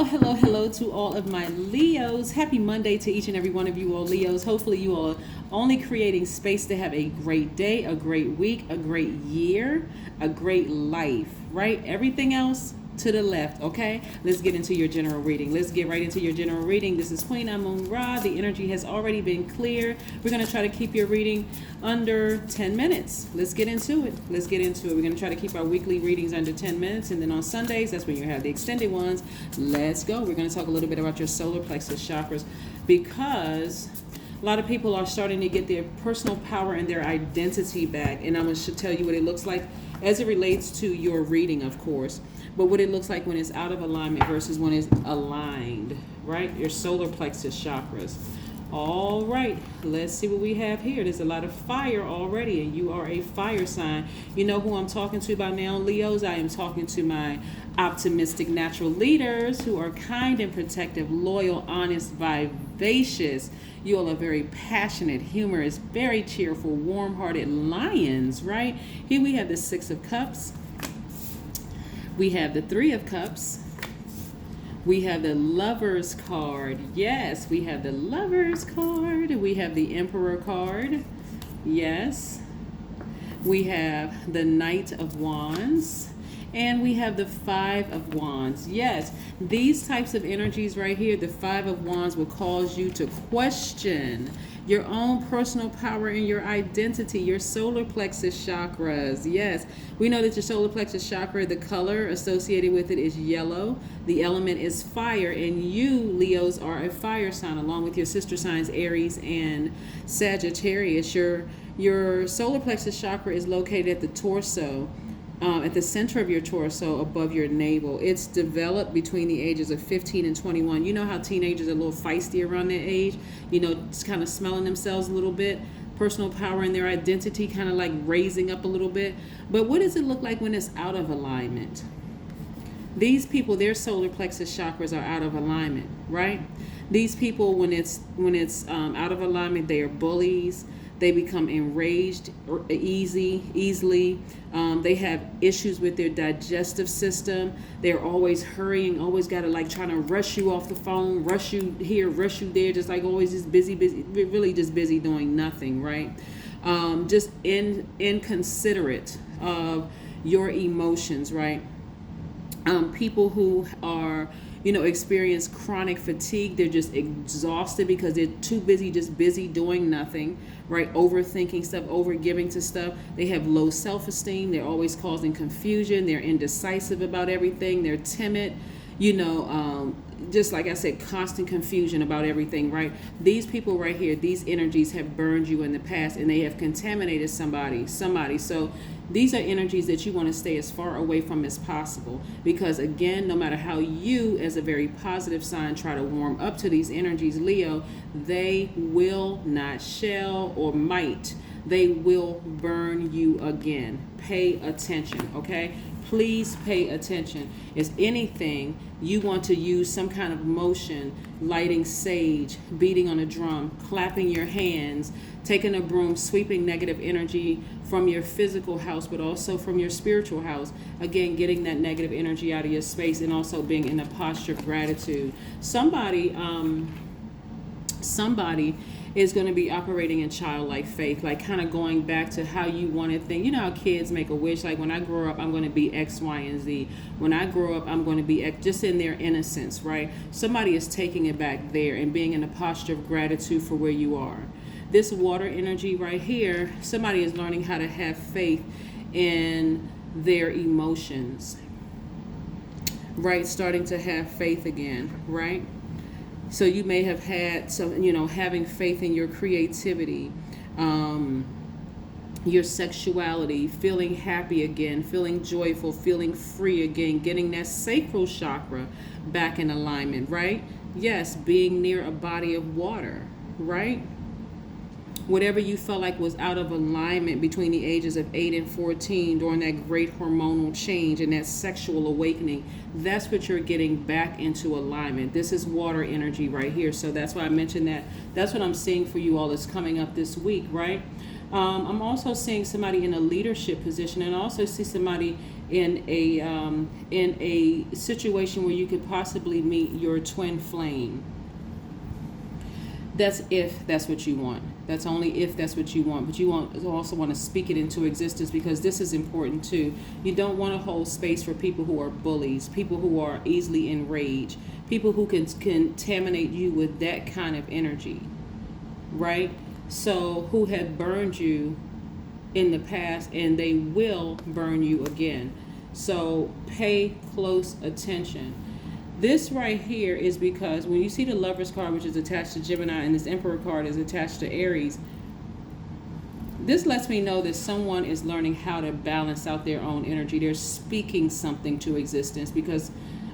Hello to all of my Leos. Happy Monday to each and every one of you all Leos. Hopefully you all are only creating space to have a great day, a great week, a great year, a great life, right? Everything else to the left, okay? Let's get into your general reading. Let's get right into your general reading. This is Queen Amun Ra. The energy has already been clear. We're going to try to keep your reading under 10 minutes. Let's get into it. We're going to try to keep our weekly readings under 10 minutes. And then on Sundays, that's when you have the extended ones. Let's go. We're going to talk a little bit about your solar plexus chakras because a lot of people are starting to get their personal power and their identity back. And I'm going to tell you what it looks like as it relates to your reading, of course. But what it looks like when it's out of alignment versus when it's aligned, right? Your solar plexus chakras. All right, let's see what we have here. There's a lot of fire already, and you are a fire sign. You know who I'm talking to by now, Leos? I am talking to my optimistic natural leaders who are kind and protective, loyal, honest, vivacious. You all are very passionate, humorous, very cheerful, warm-hearted lions, right? Here we have the Six of Cups. We have the Three of Cups. We have the Lovers card. Yes, we have the Lovers card. We have the Emperor card. Yes. We have the Knight of Wands. And we have the Five of Wands. Yes, these types of energies right here, the Five of Wands will cause you to question your own personal power and your identity, your solar plexus chakras. Yes, we know that your solar plexus chakra, the color associated with it is yellow. The element is fire, and you, Leos, are a fire sign along with your sister signs, Aries and Sagittarius. Your solar plexus chakra is located at the torso. At the center of your torso above your navel. It's developed between the ages of 15 and 21. You know how teenagers are a little feisty around that age, it's kind of smelling themselves a little bit, personal power and their identity kind of like raising up a little bit. But what does it look like when it's out of alignment? These people, their solar plexus chakras are out of alignment, right? These people, when it's out of alignment, they are bullies. They become enraged easily. They have issues with their digestive system. They're always hurrying, always got to trying to rush you off the phone, rush you here, rush you there, just always just busy, really just busy doing nothing, right? Just inconsiderate of your emotions, right? People who are experience chronic fatigue. They're just exhausted because they're too busy, just busy doing nothing, right? Overthinking stuff, overgiving to stuff. They have low self-esteem. They're always causing confusion. They're indecisive about everything. They're timid, just like I said, constant confusion about everything, right? These people right here, these energies have burned you in the past and they have contaminated somebody. So these are energies that you want to stay as far away from as possible, because again, no matter how you as a very positive sign try to warm up to these energies, Leo, they will not, shall or might, they will burn you again. Pay attention, okay? Please pay attention. If anything, you want to use some kind of motion, lighting sage, beating on a drum, clapping your hands, taking a broom, sweeping negative energy from your physical house, but also from your spiritual house. Again, getting that negative energy out of your space and also being in a posture of gratitude. Somebody is going to be operating in childlike faith, kind of going back to how you wanted things. You know how kids make a wish, when I grow up, I'm going to be X, Y, and Z. When I grow up, I'm going to be X, just in their innocence, right? Somebody is taking it back there and being in a posture of gratitude for where you are. This water energy right here, somebody is learning how to have faith in their emotions, right? Starting to have faith again, right? So you may have had some, having faith in your creativity, your sexuality, feeling happy again, feeling joyful, feeling free again, getting that sacral chakra back in alignment, right? Yes, being near a body of water, right? Whatever you felt like was out of alignment between the ages of 8 and 14 during that great hormonal change and that sexual awakening, that's what you're getting back into alignment. This is water energy right here. So that's why I mentioned that. That's what I'm seeing for you all is coming up this week, right? I'm also seeing somebody in a leadership position, and I also see somebody in a situation where you could possibly meet your twin flame. That's if that's what you want. That's only if that's what you want. But you also want to speak it into existence, because this is important too. You don't want to hold space for people who are bullies, people who are easily enraged, people who can contaminate you with that kind of energy, right? So who have burned you in the past, and they will burn you again. So pay close attention. This right here is because when you see the Lovers card, which is attached to Gemini, and this Emperor card is attached to Aries, this lets me know that someone is learning how to balance out their own energy. They're speaking something to existence, because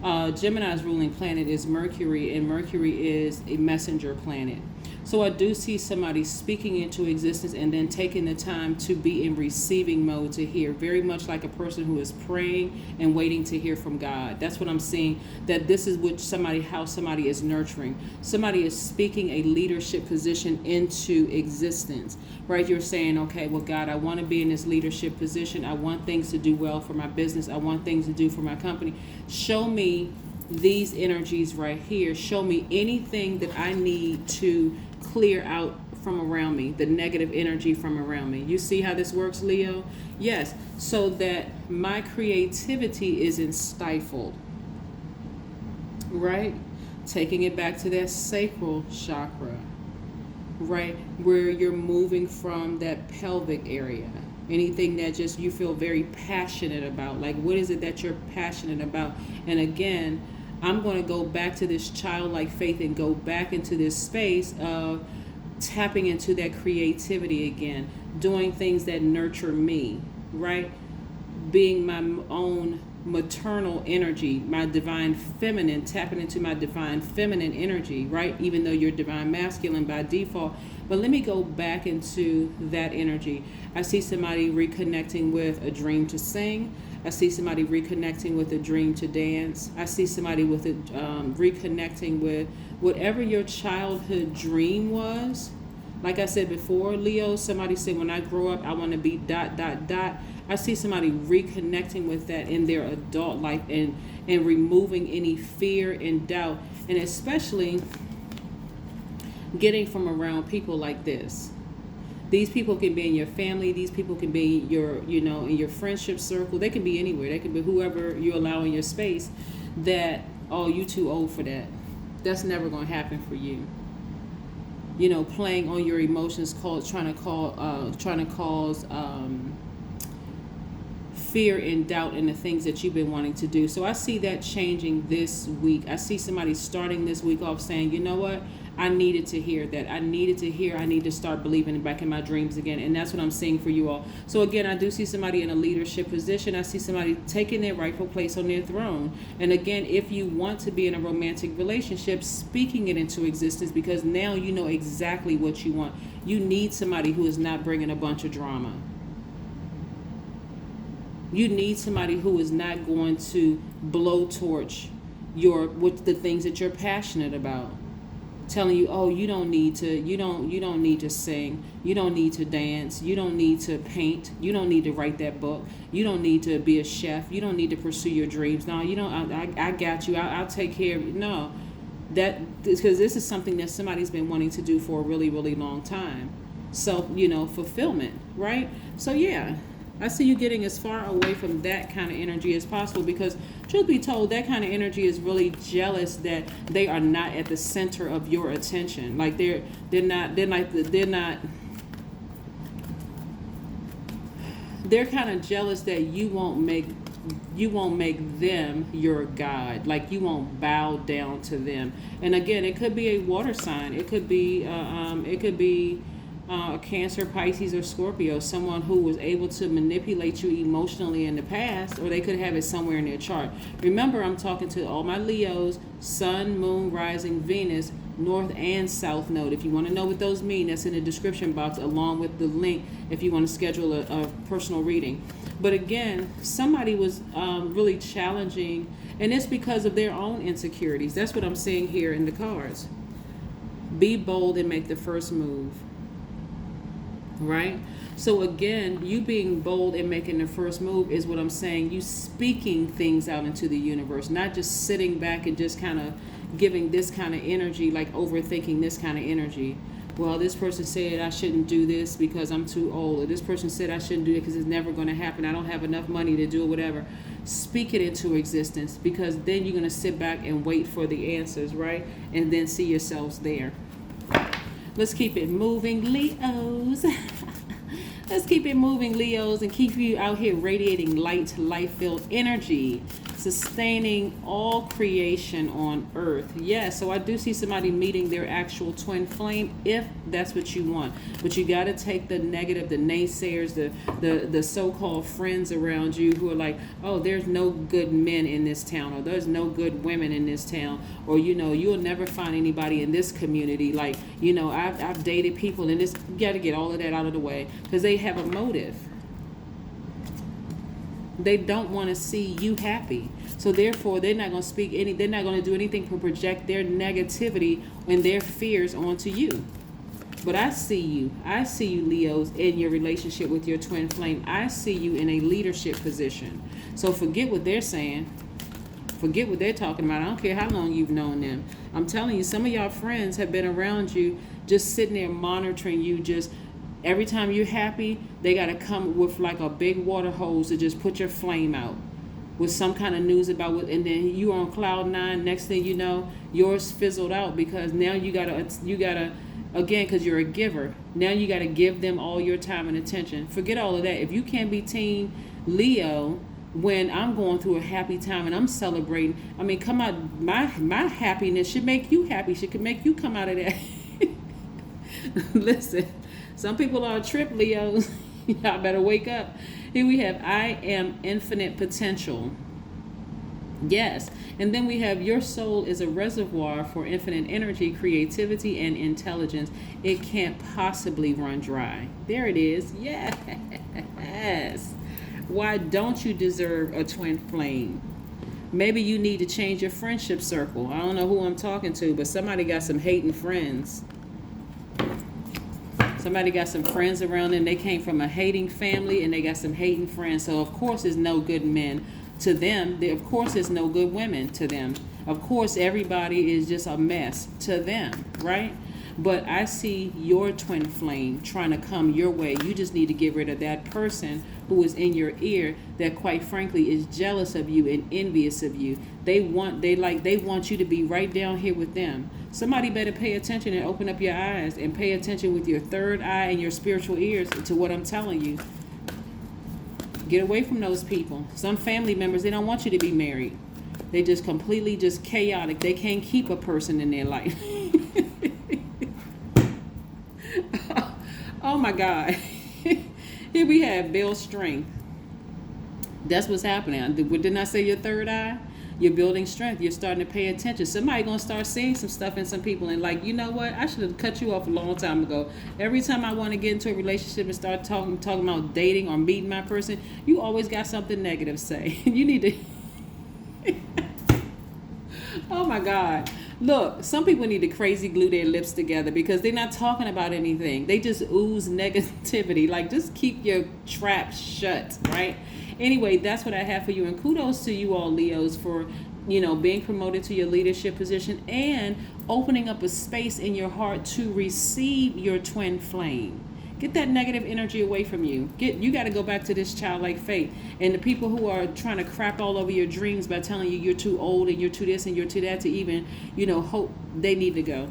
Gemini's ruling planet is Mercury, and Mercury is a messenger planet. So I do see somebody speaking into existence and then taking the time to be in receiving mode to hear, very much like a person who is praying and waiting to hear from God. That's what I'm seeing, that this is how somebody is nurturing. Somebody is speaking a leadership position into existence, right? You're saying, okay, well, God, I want to be in this leadership position. I want things to do well for my business. I want things to do for my company. Show me these energies right here. Show me anything that I need to clear out from around me, the negative energy from around me. You see how this works, Leo? Yes, so that my creativity isn't stifled, right? Taking it back to that sacral chakra, right? Where you're moving from that pelvic area. Anything that just you feel very passionate about. Like, what is it that you're passionate about? And again, I'm going to go back to this childlike faith and go back into this space of tapping into that creativity again, doing things that nurture me, right? Being my own maternal energy, my divine feminine, tapping into my divine feminine energy, right? Even though you're divine masculine by default. But let me go back into that energy. I see somebody reconnecting with a dream to sing. I see somebody reconnecting with a dream to dance. I see somebody with reconnecting with whatever your childhood dream was. Like I said before, Leo, somebody said, when I grow up, I want to be ... I see somebody reconnecting with that in their adult life and removing any fear and doubt, and especially getting from around people like this. These people can be in your family. These people can be in your friendship circle. They can be anywhere. They can be whoever you allow in your space that, oh, you too old for that. That's never going to happen for you. Playing on your emotions, trying to cause fear and doubt in the things that you've been wanting to do. So I see that changing this week. I see somebody starting this week off saying, you know what? I needed to hear that. I need to start believing back in my dreams again. And that's what I'm seeing for you all. So again, I do see somebody in a leadership position. I see somebody taking their rightful place on their throne. And again, if you want to be in a romantic relationship, speaking it into existence, because now you know exactly what you want. You need somebody who is not bringing a bunch of drama. You need somebody who is not going to blowtorch with the things that you're passionate about. Telling you, oh, you don't need to sing, you don't need to dance, you don't need to paint, you don't need to write that book, you don't need to be a chef, you don't need to pursue your dreams. No, I got you. I'll take care of you. No, because this is something that somebody's been wanting to do for a really, really long time. So fulfillment, right? So yeah. I see you getting as far away from that kind of energy as possible, because truth be told, that kind of energy is really jealous that they are not at the center of your attention. Like they're kind of jealous that you won't make them your God. Like you won't bow down to them. And again, it could be a water sign. It could be Cancer, Pisces, or Scorpio, someone who was able to manipulate you emotionally in the past, or they could have it somewhere in their chart. Remember, I'm talking to all my Leos, Sun, Moon, Rising, Venus, North and South Node. If you want to know what those mean, that's in the description box, along with the link if you want to schedule a personal reading. But again, somebody was really challenging, and it's because of their own insecurities. That's what I'm seeing here in the cards. Be bold and make the first move. right? So again, you being bold and making the first move is what I'm saying. You speaking things out into the universe, not just sitting back and just kind of giving this kind of energy, like overthinking this kind of energy. Well, this person said I shouldn't do this because I'm too old, or this person said I shouldn't do it because it's never going to happen. I don't have enough money to do it, whatever. Speak it into existence, because then you're going to sit back and wait for the answers, right? And then see yourselves there. Let's keep it moving, Leos. Let's keep it moving, Leos, and keep you out here radiating light, life-filled energy, sustaining all creation on earth. Yes, so I do see somebody meeting their actual twin flame, if that's what you want. But you got to take the negative, the naysayers, the so-called friends around you who are like, oh, there's no good men in this town, or there's no good women in this town, or, you know, you'll never find anybody in this community. Like, you know, I've dated people, and this, you got to get all of that out of the way, because they have a motive. They don't want to see you happy. So therefore, they're not going to they're not going to do anything to project their negativity and their fears onto you. But I see you, Leos, in your relationship with your twin flame. I see you in a leadership position. So forget what they're saying. Forget what they're talking about. I don't care how long you've known them. I'm telling you, some of y'all friends have been around you, just sitting there monitoring you, just every time you're happy, they got to come with like a big water hose to just put your flame out with some kind of news about what, and then you on cloud nine. Next thing you know, yours fizzled out, because now you gotta again, because you're a giver. Now you gotta give them all your time and attention. Forget all of that. If you can't be team Leo when I'm going through a happy time and I'm celebrating, I mean, come out. My happiness should make you happy. Should make you come out of that. Listen. Some people are a trip, Leos. Y'all better wake up. Here we have, I am infinite potential. Yes. And then we have, your soul is a reservoir for infinite energy, creativity, and intelligence. It can't possibly run dry. There it is. Yes. Why don't you deserve a twin flame? Maybe you need to change your friendship circle. I don't know who I'm talking to, but somebody got some hating friends. Somebody got some friends around them. They came from a hating family, and they got some hating friends. So, of course, there's no good men to them. Of course, there's no good women to them. Of course, everybody is just a mess to them, right? But I see your twin flame trying to come your way. You just need to get rid of that person who is in your ear that, quite frankly, is jealous of you and envious of you. They want you to be right down here with them. Somebody better pay attention and open up your eyes and pay attention with your third eye and your spiritual ears to what I'm telling you. Get away from those people. Some family members, they don't want you to be married. They just completely just chaotic. They can't keep a person in their life. Oh my God. Here we have build strength. That's what's happening. Didn't I say your third eye? You're building strength. You're starting to pay attention. Somebody gonna start seeing some stuff in some people, and like, you know what? I should have cut you off a long time ago. Every time I want to get into a relationship and start talking about dating or meeting my person, you always got something negative to say. You need to. Oh my God. Look, some people need to crazy glue their lips together, because they're not talking about anything. They just ooze negativity. Like, just keep your trap shut, right? Anyway, that's what I have for you. And kudos to you all, Leos, for, being promoted to your leadership position and opening up a space in your heart to receive your twin flame. Get that negative energy away from you. You got to go back to this childlike faith. And the people who are trying to crap all over your dreams by telling you you're too old and you're too this and you're too that to even, hope, they need to go.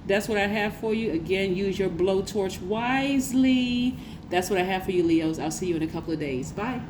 That's what I have for you. Again, use your blowtorch wisely. That's what I have for you, Leos. I'll see you in a couple of days. Bye.